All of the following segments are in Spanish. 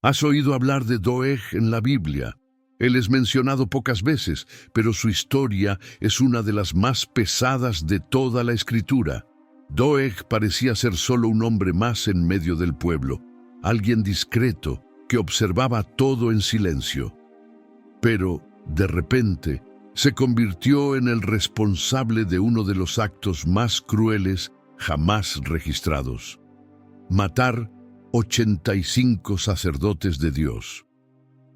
Has oído hablar de Doeg en la Biblia. Él es mencionado pocas veces, pero su historia es una de las más pesadas de toda la Escritura. Doeg parecía ser solo un hombre más en medio del pueblo, alguien discreto que observaba todo en silencio. Pero, de repente, se convirtió en el responsable de uno de los actos más crueles jamás registrados: matar 85 sacerdotes de Dios.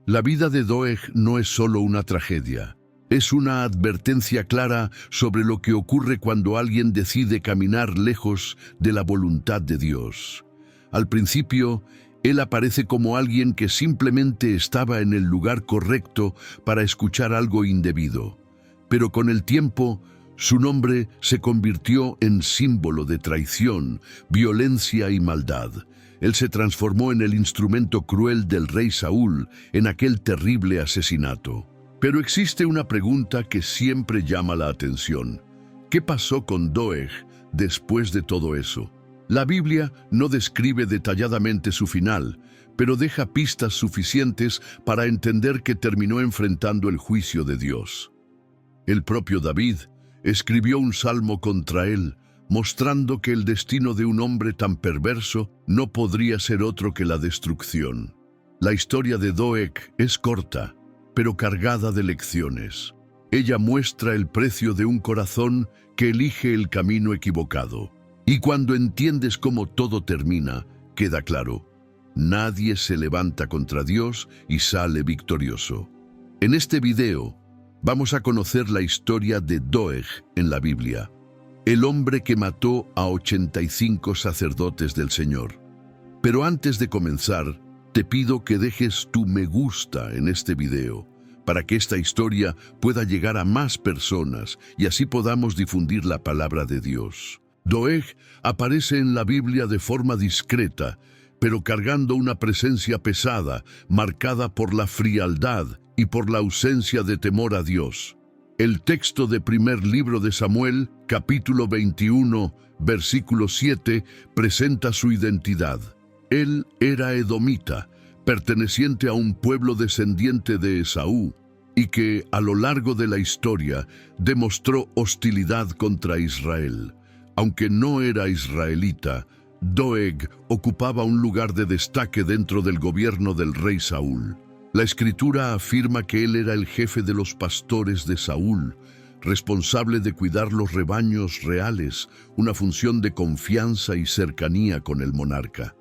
La vida de Doeg no es solo una tragedia, es una advertencia clara sobre lo que ocurre cuando alguien decide caminar lejos de la voluntad de Dios. Al principio, él aparece como alguien que simplemente estaba en el lugar correcto para escuchar algo indebido. Pero con el tiempo, su nombre se convirtió en símbolo de traición, violencia y maldad. Él se transformó en el instrumento cruel del rey Saúl en aquel terrible asesinato. Pero existe una pregunta que siempre llama la atención. ¿Qué pasó con Doeg después de todo eso? La Biblia no describe detalladamente su final, pero deja pistas suficientes para entender que terminó enfrentando el juicio de Dios. El propio David escribió un salmo contra él, mostrando que el destino de un hombre tan perverso no podría ser otro que la destrucción. La historia de Doeg es corta, pero cargada de lecciones. Ella muestra el precio de un corazón que elige el camino equivocado. Y cuando entiendes cómo todo termina, queda claro: nadie se levanta contra Dios y sale victorioso. En este video, vamos a conocer la historia de Doeg en la Biblia, el hombre que mató a 85 sacerdotes del Señor. Pero antes de comenzar, te pido que dejes tu me gusta en este video, para que esta historia pueda llegar a más personas y así podamos difundir la palabra de Dios. Doeg aparece en la Biblia de forma discreta, pero cargando una presencia pesada, marcada por la frialdad y por la ausencia de temor a Dios. El texto de primer libro de Samuel, capítulo 21, versículo 7, presenta su identidad. Él era edomita, perteneciente a un pueblo descendiente de Esaú, y que, a lo largo de la historia, demostró hostilidad contra Israel. Aunque no era israelita, Doeg ocupaba un lugar de destaque dentro del gobierno del rey Saúl. La Escritura afirma que él era el jefe de los pastores de Saúl, responsable de cuidar los rebaños reales, una función de confianza y cercanía con el monarca.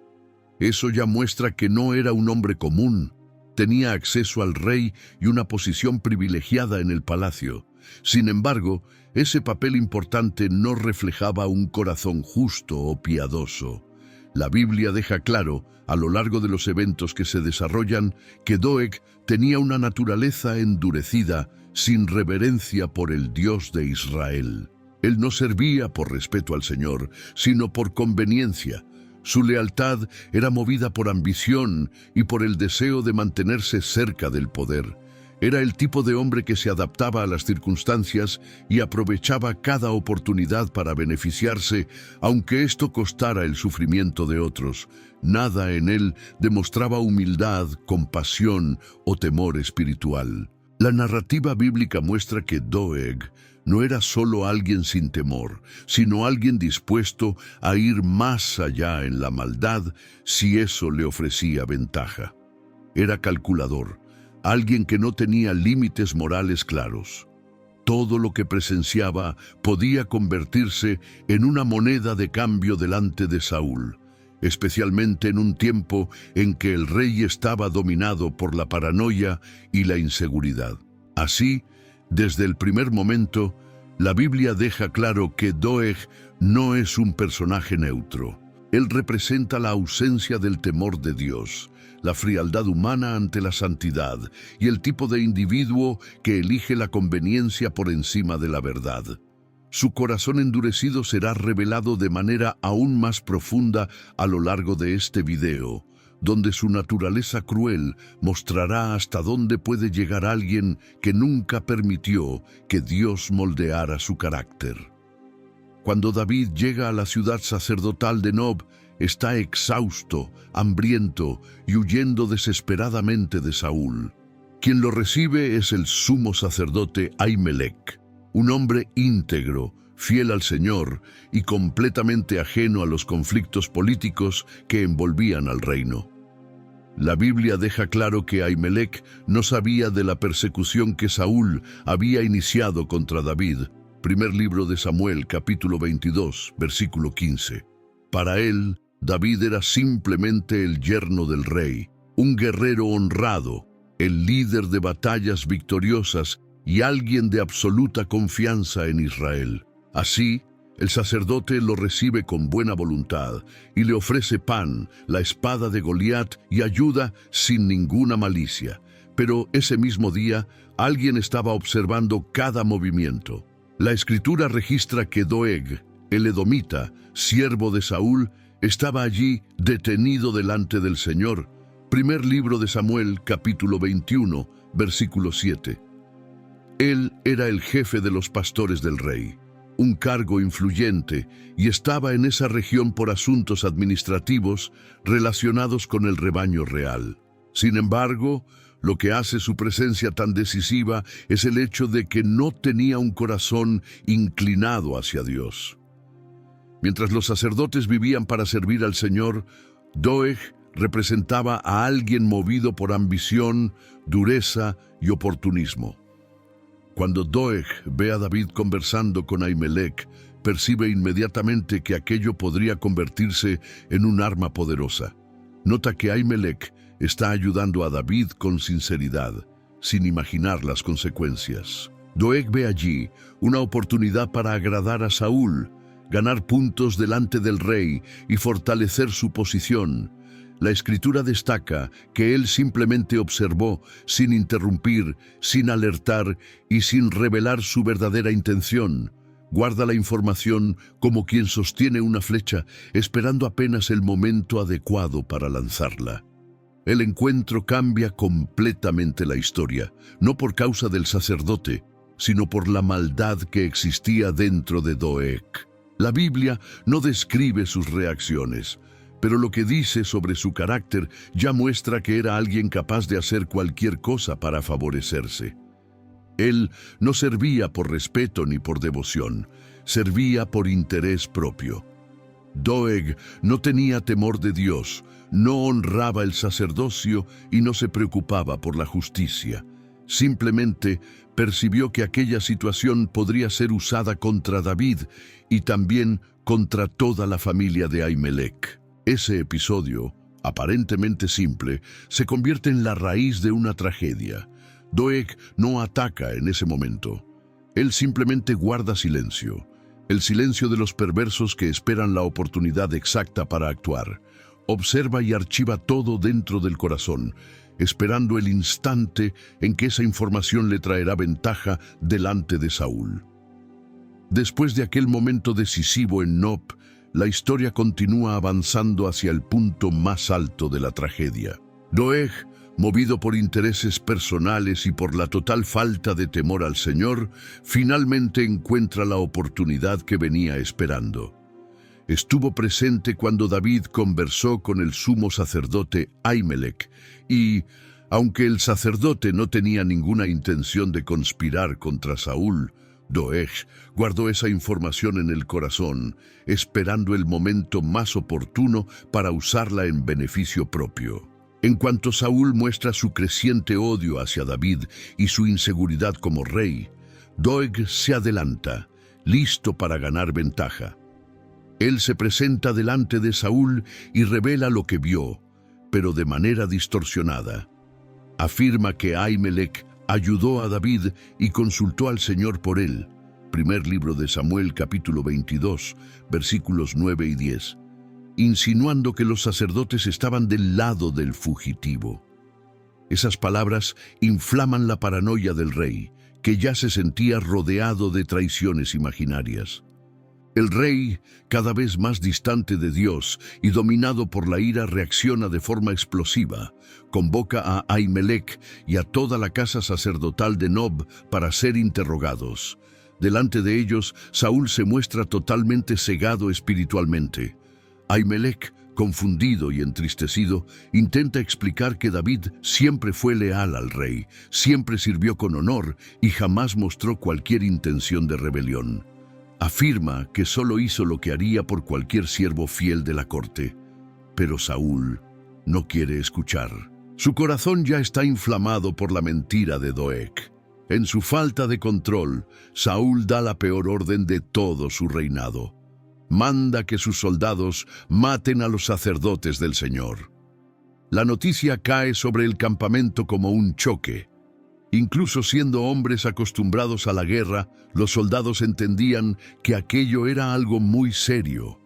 Eso ya muestra que no era un hombre común. Tenía acceso al rey y una posición privilegiada en el palacio. Sin embargo, ese papel importante no reflejaba un corazón justo o piadoso. La Biblia deja claro, a lo largo de los eventos que se desarrollan, que Doeg tenía una naturaleza endurecida, sin reverencia por el Dios de Israel. Él no servía por respeto al Señor, sino por conveniencia. Su lealtad era movida por ambición y por el deseo de mantenerse cerca del poder. Era el tipo de hombre que se adaptaba a las circunstancias y aprovechaba cada oportunidad para beneficiarse, aunque esto costara el sufrimiento de otros. Nada en él demostraba humildad, compasión o temor espiritual. La narrativa bíblica muestra que Doeg no era solo alguien sin temor, sino alguien dispuesto a ir más allá en la maldad si eso le ofrecía ventaja. Era calculador, alguien que no tenía límites morales claros. Todo lo que presenciaba podía convertirse en una moneda de cambio delante de Saúl, especialmente en un tiempo en que el rey estaba dominado por la paranoia y la inseguridad. Así, desde el primer momento, la Biblia deja claro que Doeg no es un personaje neutro. Él representa la ausencia del temor de Dios, la frialdad humana ante la santidad y el tipo de individuo que elige la conveniencia por encima de la verdad. Su corazón endurecido será revelado de manera aún más profunda a lo largo de este video, donde su naturaleza cruel mostrará hasta dónde puede llegar alguien que nunca permitió que Dios moldeara su carácter. Cuando David llega a la ciudad sacerdotal de Nob, está exhausto, hambriento y huyendo desesperadamente de Saúl. Quien lo recibe es el sumo sacerdote Ahimelech, un hombre íntegro, fiel al Señor y completamente ajeno a los conflictos políticos que envolvían al reino. La Biblia deja claro que Ahimelech no sabía de la persecución que Saúl había iniciado contra David. Primer libro de Samuel, capítulo 22, versículo 15. Para él, David era simplemente el yerno del rey, un guerrero honrado, el líder de batallas victoriosas y alguien de absoluta confianza en Israel. Así, el sacerdote lo recibe con buena voluntad y le ofrece pan, la espada de Goliat y ayuda sin ninguna malicia. Pero ese mismo día, alguien estaba observando cada movimiento. La Escritura registra que Doeg, el edomita, siervo de Saúl, estaba allí detenido delante del Señor. Primer libro de Samuel, capítulo 21, versículo 7. Él era el jefe de los pastores del rey, un cargo influyente, y estaba en esa región por asuntos administrativos relacionados con el rebaño real. Sin embargo, lo que hace su presencia tan decisiva es el hecho de que no tenía un corazón inclinado hacia Dios. Mientras los sacerdotes vivían para servir al Señor, Doeg representaba a alguien movido por ambición, dureza y oportunismo. Cuando Doeg ve a David conversando con Ahimelech, percibe inmediatamente que aquello podría convertirse en un arma poderosa. Nota que Ahimelech está ayudando a David con sinceridad, sin imaginar las consecuencias. Doeg ve allí una oportunidad para agradar a Saúl, ganar puntos delante del rey y fortalecer su posición. La Escritura destaca que él simplemente observó, sin interrumpir, sin alertar y sin revelar su verdadera intención. Guarda la información como quien sostiene una flecha, esperando apenas el momento adecuado para lanzarla. El encuentro cambia completamente la historia, no por causa del sacerdote, sino por la maldad que existía dentro de Doeg. La Biblia no describe sus reacciones, pero lo que dice sobre su carácter ya muestra que era alguien capaz de hacer cualquier cosa para favorecerse. Él no servía por respeto ni por devoción, servía por interés propio. Doeg no tenía temor de Dios, no honraba el sacerdocio y no se preocupaba por la justicia. Simplemente percibió que aquella situación podría ser usada contra David y también contra toda la familia de Ahimelech. Ese episodio, aparentemente simple, se convierte en la raíz de una tragedia. Doeg no ataca en ese momento. Él simplemente guarda silencio. El silencio de los perversos que esperan la oportunidad exacta para actuar. Observa y archiva todo dentro del corazón, esperando el instante en que esa información le traerá ventaja delante de Saúl. Después de aquel momento decisivo en Nob, la historia continúa avanzando hacia el punto más alto de la tragedia. Doeg, movido por intereses personales y por la total falta de temor al Señor, finalmente encuentra la oportunidad que venía esperando. Estuvo presente cuando David conversó con el sumo sacerdote Ahimelech y, aunque el sacerdote no tenía ninguna intención de conspirar contra Saúl, Doeg guardó esa información en el corazón, esperando el momento más oportuno para usarla en beneficio propio. En cuanto Saúl muestra su creciente odio hacia David y su inseguridad como rey, Doeg se adelanta, listo para ganar ventaja. Él se presenta delante de Saúl y revela lo que vio, pero de manera distorsionada. Afirma que Ahimelech ayudó a David y consultó al Señor por él. Primer libro de Samuel, capítulo 22, versículos 9 y 10. Insinuando que los sacerdotes estaban del lado del fugitivo. Esas palabras inflaman la paranoia del rey, que ya se sentía rodeado de traiciones imaginarias. El rey, cada vez más distante de Dios y dominado por la ira, reacciona de forma explosiva. Convoca a Ahimelech y a toda la casa sacerdotal de Nob para ser interrogados. Delante de ellos, Saúl se muestra totalmente cegado espiritualmente. Ahimelech Confundido y entristecido, intenta explicar que David siempre fue leal al rey, siempre sirvió con honor y jamás mostró cualquier intención de rebelión. Afirma que solo hizo lo que haría por cualquier siervo fiel de la corte. Pero Saúl no quiere escuchar. Su corazón ya está inflamado por la mentira de Doeg. En su falta de control, Saúl da la peor orden de todo su reinado. Manda que sus soldados maten a los sacerdotes del Señor. La noticia cae sobre el campamento como un choque. Incluso siendo hombres acostumbrados a la guerra, los soldados entendían que aquello era algo muy serio.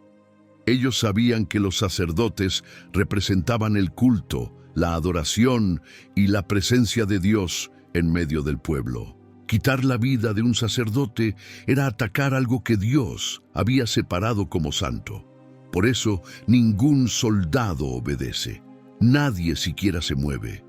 Ellos sabían que los sacerdotes representaban el culto, la adoración y la presencia de Dios en medio del pueblo. Quitar la vida de un sacerdote era atacar algo que Dios había separado como santo. Por eso, ningún soldado obedece. Nadie siquiera se mueve.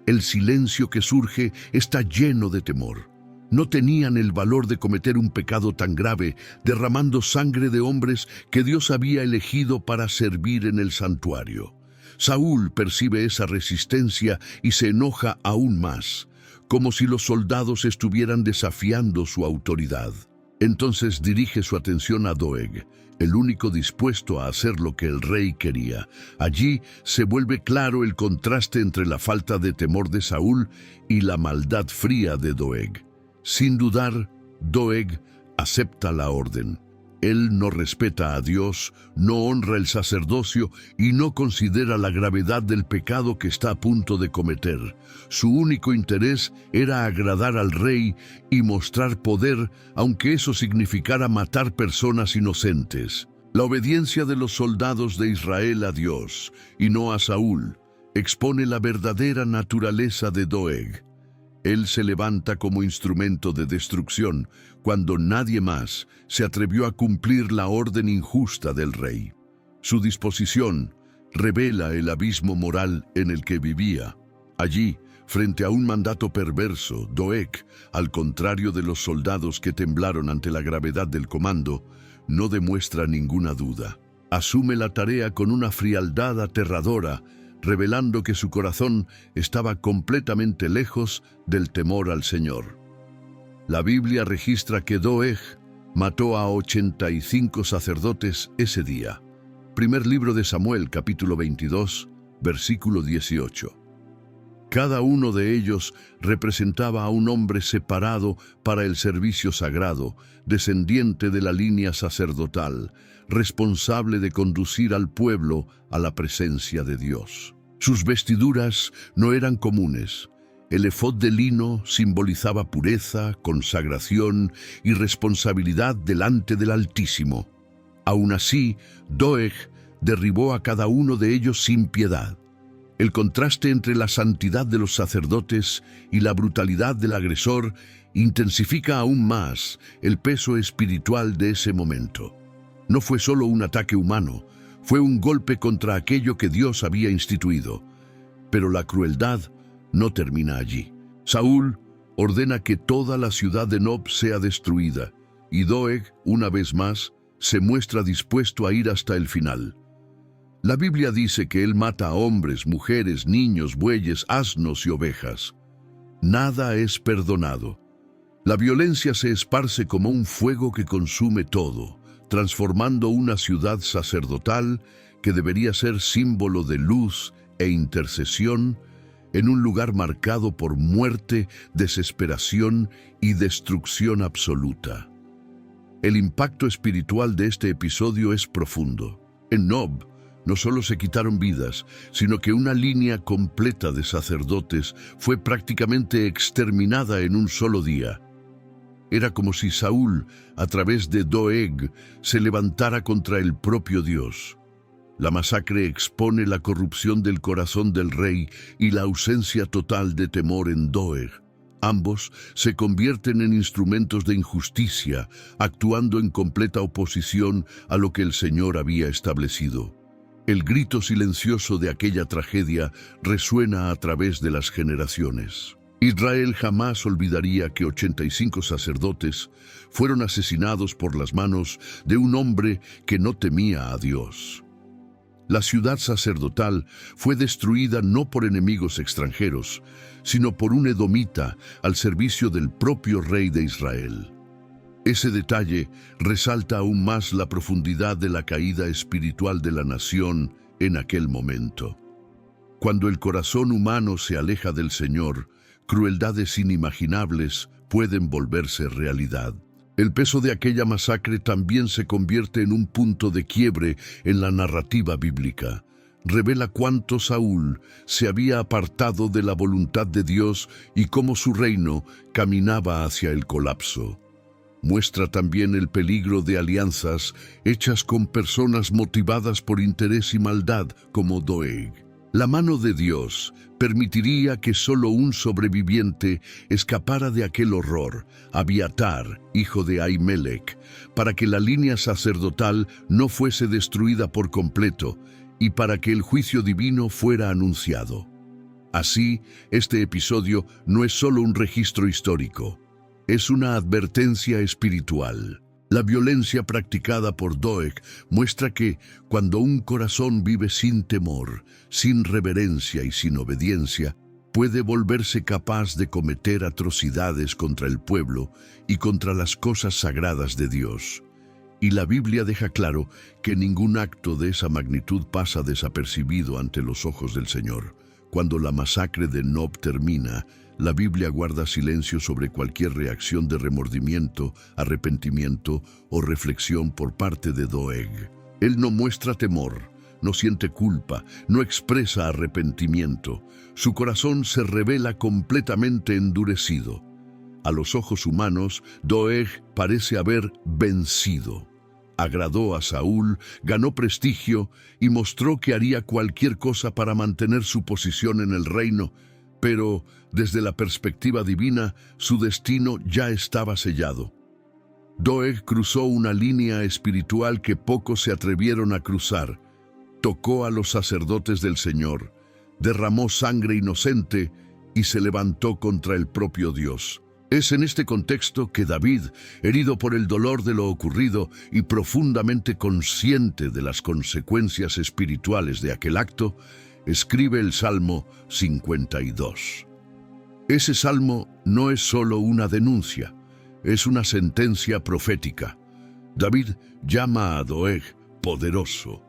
El silencio que surge está lleno de temor. No tenían el valor de cometer un pecado tan grave, derramando sangre de hombres que Dios había elegido para servir en el santuario. Saúl percibe esa resistencia y se enoja aún más, como si los soldados estuvieran desafiando su autoridad. Entonces dirige su atención a Doeg, el único dispuesto a hacer lo que el rey quería. Allí se vuelve claro el contraste entre la falta de temor de Saúl y la maldad fría de Doeg. Sin dudar, Doeg acepta la orden. Él no respeta a Dios, no honra el sacerdocio y no considera la gravedad del pecado que está a punto de cometer. Su único interés era agradar al rey y mostrar poder, aunque eso significara matar personas inocentes. La obediencia de los soldados de Israel a Dios, y no a Saúl, expone la verdadera naturaleza de Doeg. Él se levanta como instrumento de destrucción cuando nadie más se atrevió a cumplir la orden injusta del rey. Su disposición revela el abismo moral en el que vivía. Allí, frente a un mandato perverso, Doeg, al contrario de los soldados que temblaron ante la gravedad del comando, no demuestra ninguna duda. Asume la tarea con una frialdad aterradora, revelando que su corazón estaba completamente lejos del temor al Señor. La Biblia registra que Doeg mató a 85 sacerdotes ese día. Primer libro de Samuel, capítulo 22, versículo 18. Cada uno de ellos representaba a un hombre separado para el servicio sagrado, descendiente de la línea sacerdotal, responsable de conducir al pueblo a la presencia de Dios. Sus vestiduras no eran comunes. El efod de lino simbolizaba pureza, consagración y responsabilidad delante del Altísimo. Aún así, Doeg derribó a cada uno de ellos sin piedad. El contraste entre la santidad de los sacerdotes y la brutalidad del agresor intensifica aún más el peso espiritual de ese momento. No fue solo un ataque humano, fue un golpe contra aquello que Dios había instituido. Pero la crueldad no termina allí. Saúl ordena que toda la ciudad de Nob sea destruida, y Doeg, una vez más, se muestra dispuesto a ir hasta el final. La Biblia dice que él mata a hombres, mujeres, niños, bueyes, asnos y ovejas. Nada es perdonado. La violencia se esparce como un fuego que consume todo, transformando una ciudad sacerdotal que debería ser símbolo de luz e intercesión en un lugar marcado por muerte, desesperación y destrucción absoluta. El impacto espiritual de este episodio es profundo. En Nob no solo se quitaron vidas, sino que una línea completa de sacerdotes fue prácticamente exterminada en un solo día. Era como si Saúl, a través de Doeg, se levantara contra el propio Dios. La masacre expone la corrupción del corazón del rey y la ausencia total de temor en Doeg. Ambos se convierten en instrumentos de injusticia, actuando en completa oposición a lo que el Señor había establecido. El grito silencioso de aquella tragedia resuena a través de las generaciones. Israel jamás olvidaría que 85 sacerdotes fueron asesinados por las manos de un hombre que no temía a Dios. La ciudad sacerdotal fue destruida no por enemigos extranjeros, sino por un edomita al servicio del propio rey de Israel. Ese detalle resalta aún más la profundidad de la caída espiritual de la nación en aquel momento. Cuando el corazón humano se aleja del Señor, crueldades inimaginables pueden volverse realidad. El peso de aquella masacre también se convierte en un punto de quiebre en la narrativa bíblica. Revela cuánto Saúl se había apartado de la voluntad de Dios y cómo su reino caminaba hacia el colapso. Muestra también el peligro de alianzas hechas con personas motivadas por interés y maldad como Doeg. La mano de Dios permitiría que solo un sobreviviente escapara de aquel horror, Abiatar, hijo de Ahimelech, para que la línea sacerdotal no fuese destruida por completo y para que el juicio divino fuera anunciado. Así, este episodio no es solo un registro histórico, es una advertencia espiritual. La violencia practicada por Doeg muestra que cuando un corazón vive sin temor, sin reverencia y sin obediencia, puede volverse capaz de cometer atrocidades contra el pueblo y contra las cosas sagradas de Dios. Y la Biblia deja claro que ningún acto de esa magnitud pasa desapercibido ante los ojos del Señor. Cuando la masacre de Nob termina, la Biblia guarda silencio sobre cualquier reacción de remordimiento, arrepentimiento o reflexión por parte de Doeg. Él no muestra temor, no siente culpa, no expresa arrepentimiento. Su corazón se revela completamente endurecido. A los ojos humanos, Doeg parece haber vencido. Agradó a Saúl, ganó prestigio y mostró que haría cualquier cosa para mantener su posición en el reino, pero desde la perspectiva divina, su destino ya estaba sellado. Doeg cruzó una línea espiritual que pocos se atrevieron a cruzar. Tocó a los sacerdotes del Señor, derramó sangre inocente y se levantó contra el propio Dios. Es en este contexto que David, herido por el dolor de lo ocurrido y profundamente consciente de las consecuencias espirituales de aquel acto, escribe el Salmo 52. Ese salmo no es solo una denuncia, es una sentencia profética. David llama a Doeg poderoso,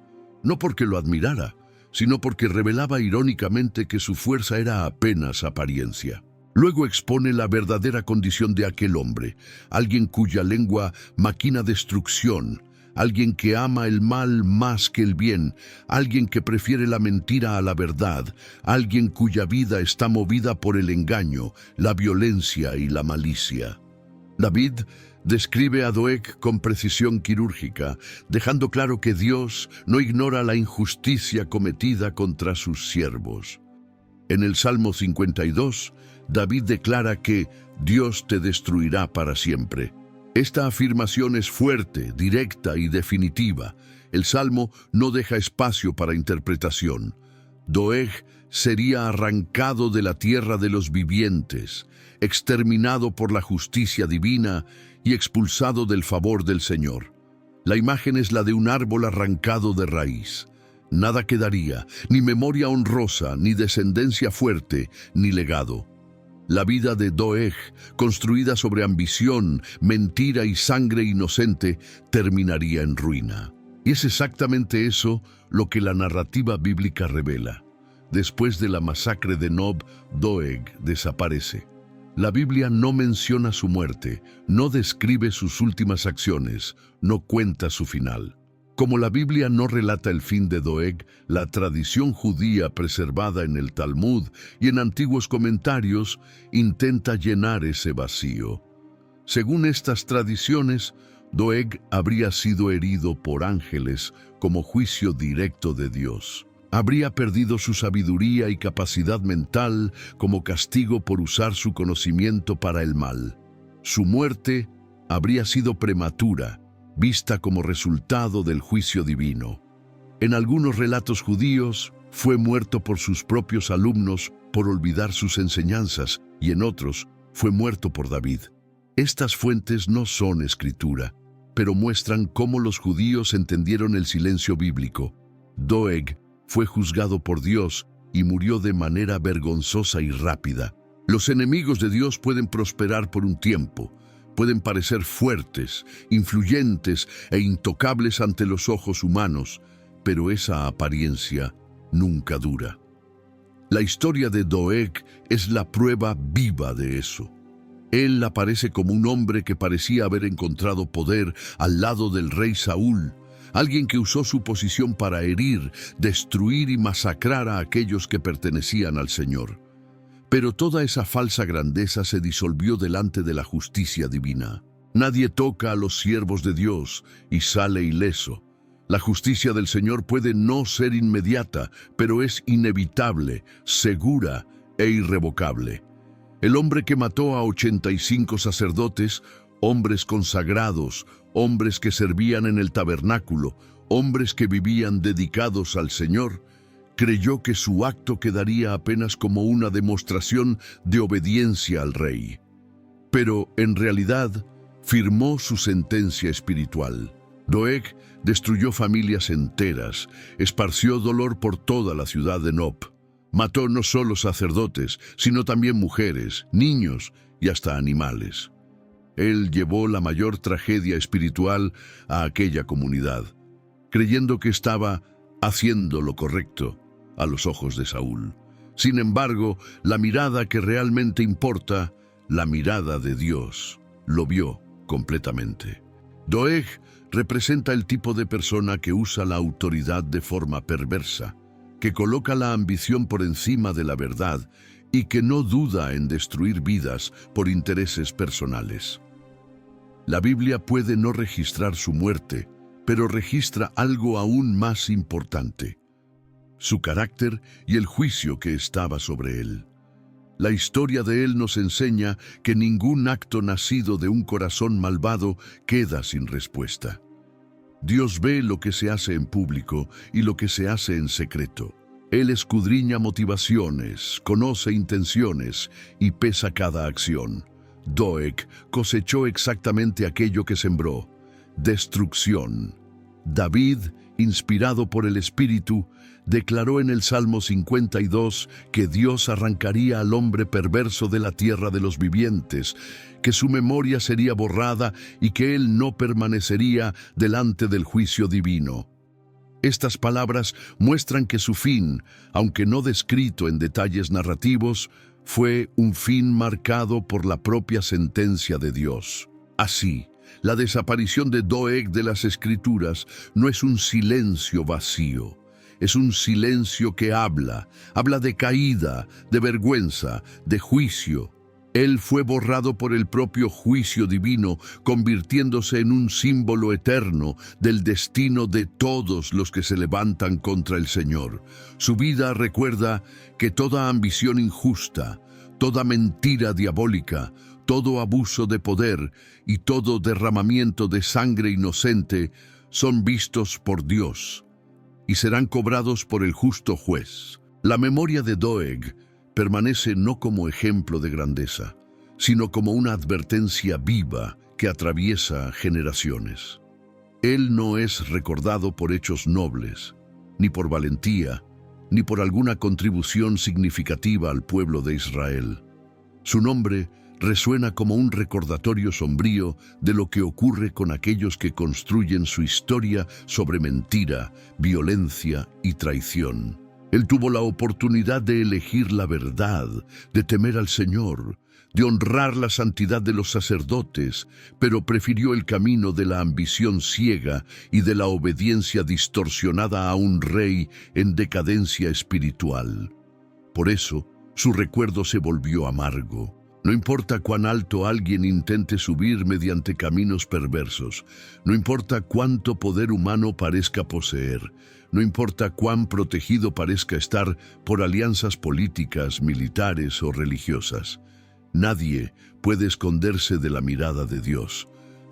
no porque lo admirara, sino porque revelaba irónicamente que su fuerza era apenas apariencia. Luego expone la verdadera condición de aquel hombre, alguien cuya lengua maquina destrucción, alguien que ama el mal más que el bien, alguien que prefiere la mentira a la verdad, alguien cuya vida está movida por el engaño, la violencia y la malicia. David describe a Doeg con precisión quirúrgica, dejando claro que Dios no ignora la injusticia cometida contra sus siervos. En el Salmo 52, David declara que Dios te destruirá para siempre. Esta afirmación es fuerte, directa y definitiva. El Salmo no deja espacio para interpretación. Doeg sería arrancado de la tierra de los vivientes, exterminado por la justicia divina y expulsado del favor del Señor. La imagen es la de un árbol arrancado de raíz. Nada quedaría, ni memoria honrosa, ni descendencia fuerte, ni legado. La vida de Doeg, construida sobre ambición, mentira y sangre inocente, terminaría en ruina. Y es exactamente eso lo que la narrativa bíblica revela. Después de la masacre de Nob, Doeg desaparece. La Biblia no menciona su muerte, no describe sus últimas acciones, no cuenta su final. Como la Biblia no relata el fin de Doeg, la tradición judía preservada en el Talmud y en antiguos comentarios intenta llenar ese vacío. Según estas tradiciones, Doeg habría sido herido por ángeles como juicio directo de Dios. Habría perdido su sabiduría y capacidad mental como castigo por usar su conocimiento para el mal. Su muerte habría sido prematura, vista como resultado del juicio divino. En algunos relatos judíos, fue muerto por sus propios alumnos por olvidar sus enseñanzas, y en otros, fue muerto por David. Estas fuentes no son escritura, pero muestran cómo los judíos entendieron el silencio bíblico. Doeg fue juzgado por Dios y murió de manera vergonzosa y rápida. Los enemigos de Dios pueden prosperar por un tiempo, pueden parecer fuertes, influyentes e intocables ante los ojos humanos, pero esa apariencia nunca dura. La historia de Doeg es la prueba viva de eso. Él aparece como un hombre que parecía haber encontrado poder al lado del rey Saúl, alguien que usó su posición para herir, destruir y masacrar a aquellos que pertenecían al Señor. Pero toda esa falsa grandeza se disolvió delante de la justicia divina. Nadie toca a los siervos de Dios y sale ileso. La justicia del Señor puede no ser inmediata, pero es inevitable, segura e irrevocable. El hombre que mató a 85 sacerdotes, hombres consagrados, hombres que servían en el tabernáculo, hombres que vivían dedicados al Señor, creyó que su acto quedaría apenas como una demostración de obediencia al rey. Pero, en realidad, firmó su sentencia espiritual. Doeg destruyó familias enteras, esparció dolor por toda la ciudad de Nob. Mató no solo sacerdotes, sino también mujeres, niños y hasta animales. Él llevó la mayor tragedia espiritual a aquella comunidad, creyendo que estaba haciendo lo correcto a los ojos de Saúl. Sin embargo, la mirada que realmente importa, la mirada de Dios, lo vio completamente. Doeg representa el tipo de persona que usa la autoridad de forma perversa, que coloca la ambición por encima de la verdad y que no duda en destruir vidas por intereses personales. La Biblia puede no registrar su muerte, pero registra algo aún más importante: su carácter y el juicio que estaba sobre él. La historia de él nos enseña que ningún acto nacido de un corazón malvado queda sin respuesta. Dios ve lo que se hace en público y lo que se hace en secreto. Él escudriña motivaciones, conoce intenciones y pesa cada acción. Doeg cosechó exactamente aquello que sembró: destrucción. David, inspirado por el Espíritu, declaró en el Salmo 52 que Dios arrancaría al hombre perverso de la tierra de los vivientes, que su memoria sería borrada y que él no permanecería delante del juicio divino. Estas palabras muestran que su fin, aunque no descrito en detalles narrativos, fue un fin marcado por la propia sentencia de Dios. Así, la desaparición de Doeg de las Escrituras no es un silencio vacío. Es un silencio que habla de caída, de vergüenza, de juicio. Él fue borrado por el propio juicio divino, convirtiéndose en un símbolo eterno del destino de todos los que se levantan contra el Señor. Su vida recuerda que toda ambición injusta, toda mentira diabólica, todo abuso de poder y todo derramamiento de sangre inocente son vistos por Dios y serán cobrados por el justo juez. La memoria de Doeg permanece no como ejemplo de grandeza, sino como una advertencia viva que atraviesa generaciones. Él no es recordado por hechos nobles, ni por valentía, ni por alguna contribución significativa al pueblo de Israel. Su nombre resuena como un recordatorio sombrío de lo que ocurre con aquellos que construyen su historia sobre mentira, violencia y traición. Él tuvo la oportunidad de elegir la verdad, de temer al Señor, de honrar la santidad de los sacerdotes, pero prefirió el camino de la ambición ciega y de la obediencia distorsionada a un rey en decadencia espiritual. Por eso, su recuerdo se volvió amargo. No importa cuán alto alguien intente subir mediante caminos perversos, no importa cuánto poder humano parezca poseer, no importa cuán protegido parezca estar por alianzas políticas, militares o religiosas. Nadie puede esconderse de la mirada de Dios.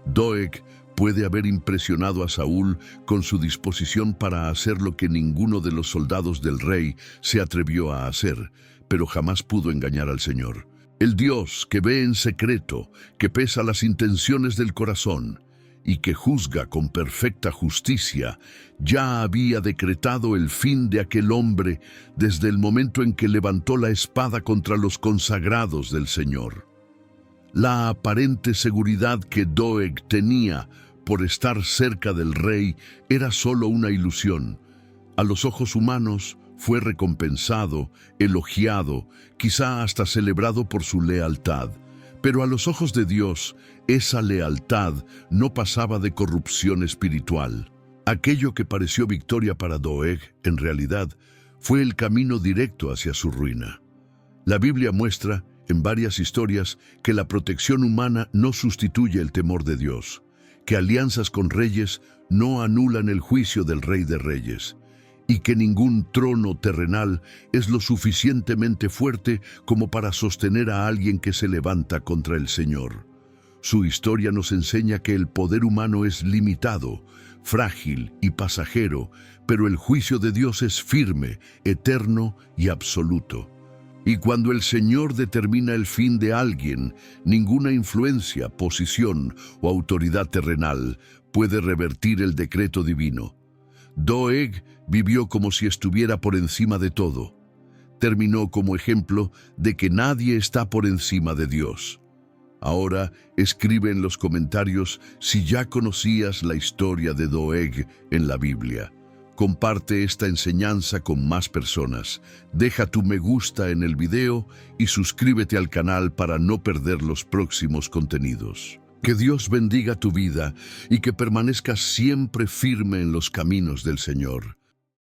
Doeg puede haber impresionado a Saúl con su disposición para hacer lo que ninguno de los soldados del rey se atrevió a hacer, pero jamás pudo engañar al Señor. El Dios que ve en secreto, que pesa las intenciones del corazón y que juzga con perfecta justicia, ya había decretado el fin de aquel hombre desde el momento en que levantó la espada contra los consagrados del Señor. La aparente seguridad que Doeg tenía por estar cerca del rey era solo una ilusión. A los ojos humanos fue recompensado, elogiado, quizá hasta celebrado por su lealtad. Pero a los ojos de Dios, esa lealtad no pasaba de corrupción espiritual. Aquello que pareció victoria para Doeg, en realidad, fue el camino directo hacia su ruina. La Biblia muestra, en varias historias, que la protección humana no sustituye el temor de Dios, que alianzas con reyes no anulan el juicio del Rey de Reyes, y que ningún trono terrenal es lo suficientemente fuerte como para sostener a alguien que se levanta contra el Señor. Su historia nos enseña que el poder humano es limitado, frágil y pasajero, pero el juicio de Dios es firme, eterno y absoluto. Y cuando el Señor determina el fin de alguien, ninguna influencia, posición o autoridad terrenal puede revertir el decreto divino. Doeg vivió como si estuviera por encima de todo. Terminó como ejemplo de que nadie está por encima de Dios. Ahora escribe en los comentarios si ya conocías la historia de Doeg en la Biblia. Comparte esta enseñanza con más personas. Deja tu me gusta en el video y suscríbete al canal para no perder los próximos contenidos. Que Dios bendiga tu vida y que permanezcas siempre firme en los caminos del Señor.